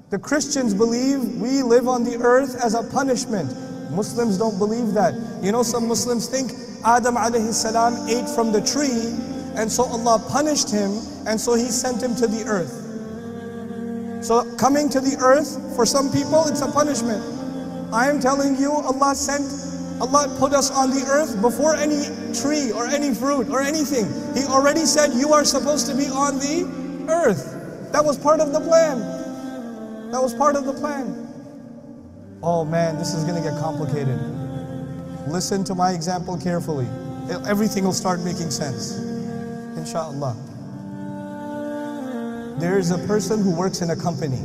The Christians believe we live on the earth as a punishment. Muslims don't believe that. You know, some Muslims think Adam alayhi salam ate from the tree, and so Allah punished him, and so He sent him to the earth. So coming to the earth, for some people, it's a punishment. I am telling you, Allah put us on the earth before any tree or any fruit or anything. He already said you are supposed to be on the earth. That was part of the plan. That was part of the plan. Oh man, this is going to get complicated. Listen to my example carefully. Everything will start making sense, inshallah. There is a person who works in a company.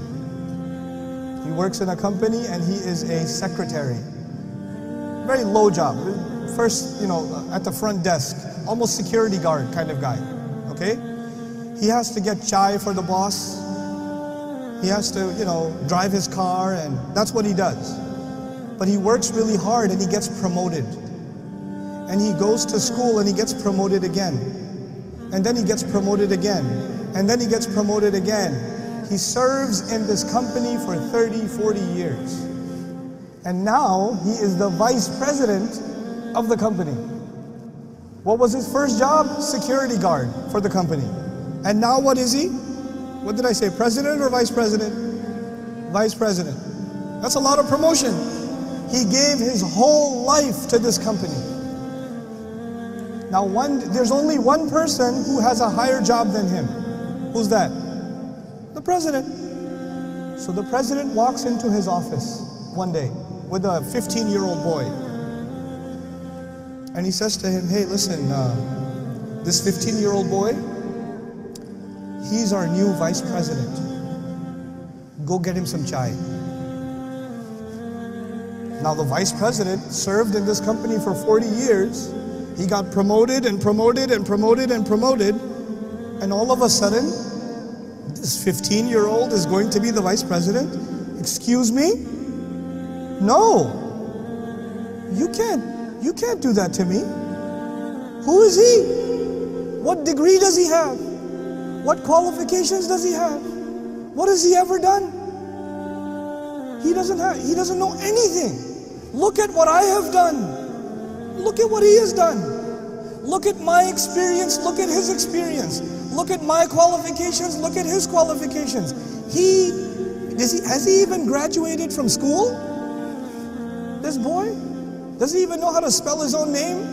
He works in a company and he is a secretary. Very low job. First, at the front desk, almost security guard kind of guy. Okay? He has to get chai for the boss. He has to, drive his car, and that's what he does. But he works really hard and he gets promoted. And he goes to school and he gets promoted again. And then he gets promoted again. And then he gets promoted again. He serves in this company for 30, 40 years. And now he is the vice president of the company. What was his first job? Security guard for the company. And now what is he? What did I say? President or vice president? Vice president. That's a lot of promotion. He gave his whole life to this company. Now there's only one person who has a higher job than him. Who's that? The president. So the president walks into his office one day with a 15-year-old boy. And he says to him, hey, listen, this 15-year-old boy, he's our new vice president. Go get him some chai. Now the vice president served in this company for 40 years. He got promoted and promoted and promoted and promoted. And all of a sudden, this 15-year-old is going to be the vice president? Excuse me? No. You can't do that to me. Who is he? What degree does he have? What qualifications does he have? What has he ever done? He doesn't know anything. Look at what I have done. Look at what he has done. Look at my experience, look at his experience. Look at my qualifications, look at his qualifications. Has he even graduated from school? This boy? Does he even know how to spell his own name?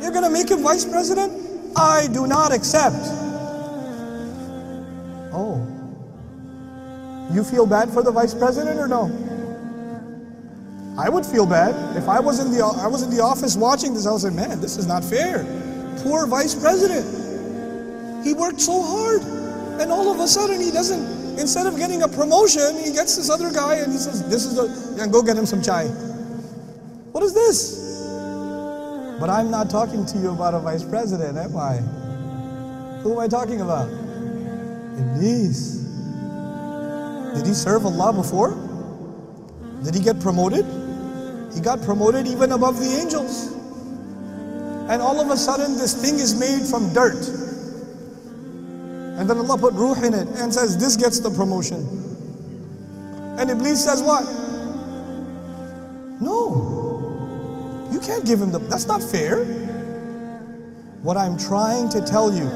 You're gonna make him vice president? I do not accept. Oh. You feel bad for the vice president or no? I would feel bad. If I was in the office watching this, I would say, man, this is not fair. Poor vice president. He worked so hard. And all of a sudden he doesn't, instead of getting a promotion, he gets this other guy and he says, go get him some chai. What is this? But I'm not talking to you about a vice president, am I? Who am I talking about? Iblis. Did he serve Allah before? Did he get promoted? He got promoted even above the angels. And all of a sudden this thing is made from dirt. And then Allah put ruh in it and says, this gets the promotion. And Iblis says what? No. You can't give him that's not fair. What I'm trying to tell you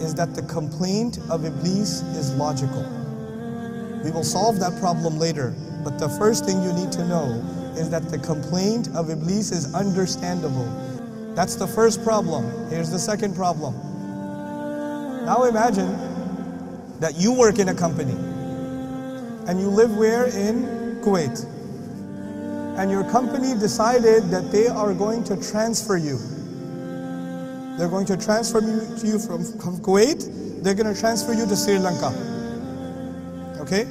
is that the complaint of Iblis is logical. We will solve that problem later. But the first thing you need to know is that the complaint of Iblis is understandable. That's the first problem. Here's the second problem. Now imagine that you work in a company and you live where? In Kuwait. And your company decided that they are going to transfer you. They're going to transfer you from Kuwait. They're going to transfer you to Sri Lanka. Okay?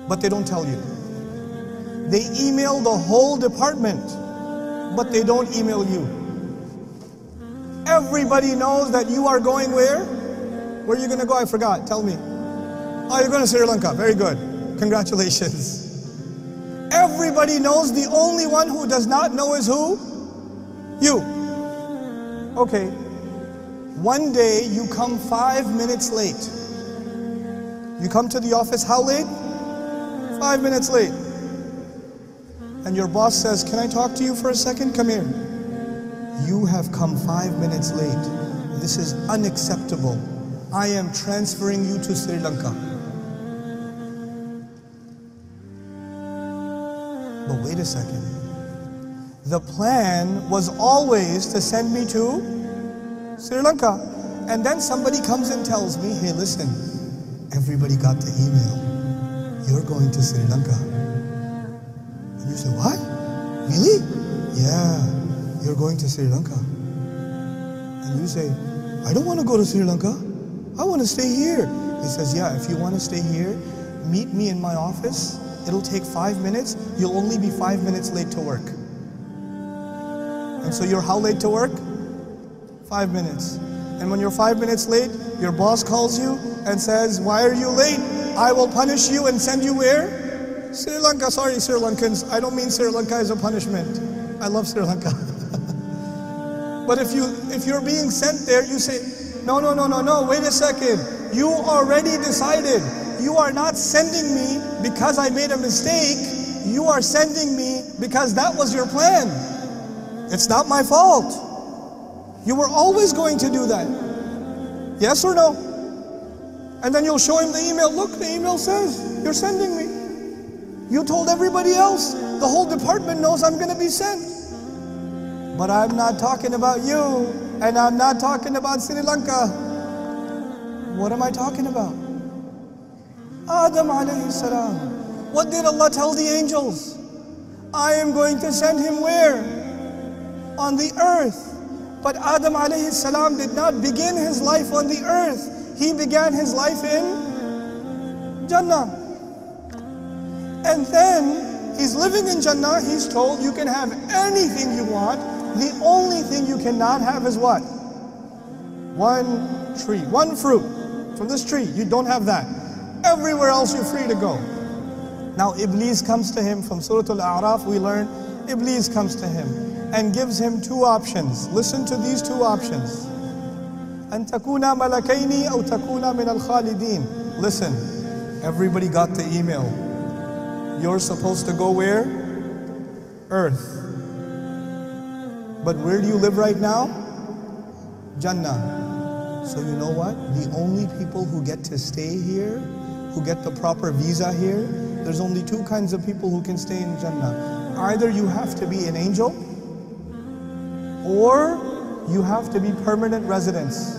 But they don't tell you. They email the whole department, but they don't email you. Everybody knows that you are going where? Where are you going to go? I forgot. Tell me. Oh, you're going to Sri Lanka. Very good. Congratulations. Everybody knows. The only one who does not know is who? You. Okay. One day you come 5 minutes late. You come to the office, how late? 5 minutes late. And your boss says, can I talk to you for a second? Come here. You have come 5 minutes late. This is unacceptable. I am transferring you to Sri Lanka. But wait a second. The plan was always to send me to Sri Lanka. And then somebody comes and tells me, hey, listen, everybody got the email. You're going to Sri Lanka. And you say, what? Really? Yeah, you're going to Sri Lanka. And you say, I don't want to go to Sri Lanka. I want to stay here. He says, yeah, if you want to stay here, meet me in my office. It'll take 5 minutes. You'll only be 5 minutes late to work. And so you're how late to work? 5 minutes. And when you're 5 minutes late, your boss calls you and says, why are you late? I will punish you and send you where? Sri Lanka. Sorry, Sri Lankans. I don't mean Sri Lanka as a punishment. I love Sri Lanka. But if you're being sent there, you say, no, wait a second. You already decided. You are not sending me because I made a mistake. You are sending me because that was your plan. It's not my fault. You were always going to do that. Yes or no? And then you'll show him the email. Look, the email says, you're sending me. You told everybody else. The whole department knows I'm going to be sent. But I'm not talking about you. And I'm not talking about Sri Lanka. What am I talking about? Adam alayhi salam. What did Allah tell the angels? I am going to send him where? On the earth. But Adam alayhi salam did not begin his life on the earth. He began his life in Jannah. And then he's living in Jannah. He's told you can have anything you want. The only thing you cannot have is what? One tree, one fruit from this tree. You don't have that. Everywhere else you're free to go. Now Iblis comes to him. From Surah Al-A'raf we learn Iblis comes to him and gives him two options. Listen to these two options. أن تكون ملكين أو تكون من الخالدين. Listen, everybody got the email. You're supposed to go where? Earth. But where do you live right now? Jannah. So you know what? The only people who get to stay here, who get the proper visa here, there's only two kinds of people who can stay in Jannah. Either you have to be an angel, or you have to be permanent residents.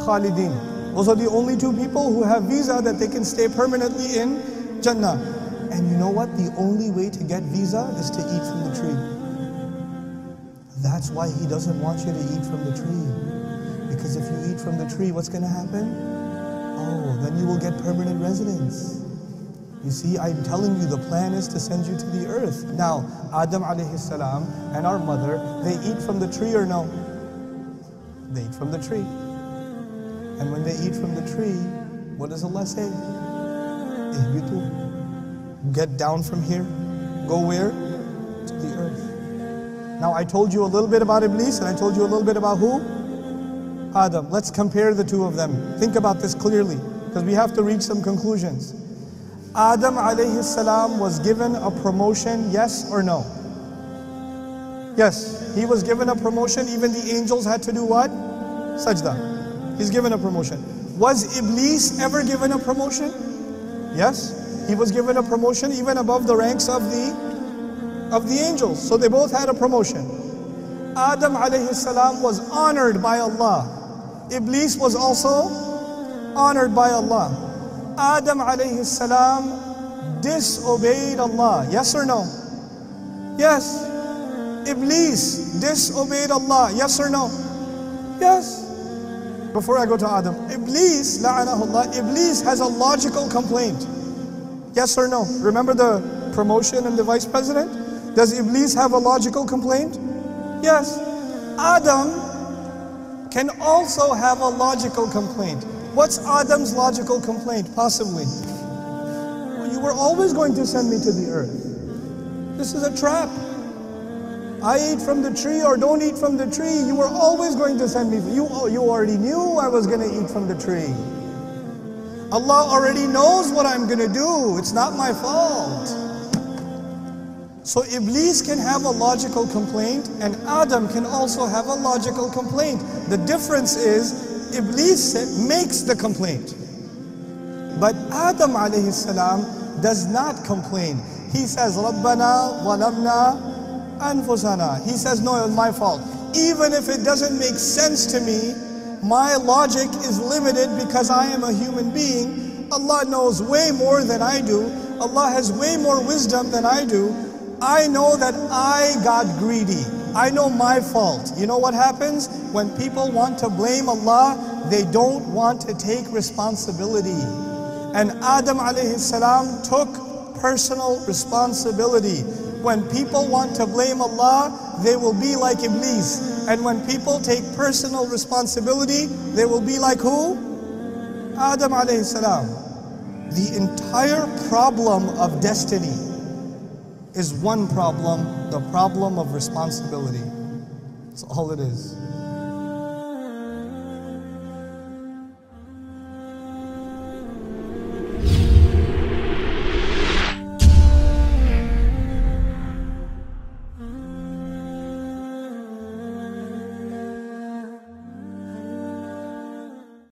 Khalidin. Those are the only two people who have visa that they can stay permanently in Jannah. And you know what? The only way to get visa is to eat from the tree. That's why he doesn't want you to eat from the tree. Because if you eat from the tree, what's going to happen? Oh, then you will get permanent residence. You see, I'm telling you, the plan is to send you to the earth. Now, Adam alayhi salam and our mother, they eat from the tree or no? They eat from the tree. And when they eat from the tree, what does Allah say? Ihbitu. Get down from here. Go where? To the earth. Now, I told you a little bit about Iblis, and I told you a little bit about who? Adam. Let's compare the two of them. Think about this clearly, because we have to reach some conclusions. Adam alayhi salam was given a promotion, yes or no? Yes, he was given a promotion. Even the angels had to do what? Sajda. He's given a promotion. Was Iblis ever given a promotion? Yes, he was given a promotion even above the ranks of the angels. So they both had a promotion. Adam alayhi salam was honored by Allah. Iblis was also honored by Allah. Adam alayhi salam disobeyed Allah. Yes or no? Yes. Iblis disobeyed Allah. Yes or no? Yes. Before I go to Adam, Iblis, la'anahullah, Iblis has a logical complaint. Yes or no? Remember the promotion and the vice president? Does Iblis have a logical complaint? Yes. Adam can also have a logical complaint. What's Adam's logical complaint, possibly? Well, you were always going to send me to the earth. This is a trap. I eat from the tree or don't eat from the tree. You were always going to send me. You already knew I was going to eat from the tree. Allah already knows what I'm going to do. It's not my fault. So Iblis can have a logical complaint and Adam can also have a logical complaint. The difference is Iblis makes the complaint. But Adam alayhi salam does not complain. He says, Rabbana walamna anfusana. He says, no, it was my fault. Even if it doesn't make sense to me, my logic is limited because I am a human being. Allah knows way more than I do. Allah has way more wisdom than I do. I know that I got greedy. I know my fault. You know what happens? When people want to blame Allah, they don't want to take responsibility. And Adam alayhi salam took personal responsibility. When people want to blame Allah, they will be like Iblis. And when people take personal responsibility, they will be like who? Adam alayhi salam. The entire problem of destiny is one problem, the problem of responsibility. That's all it is.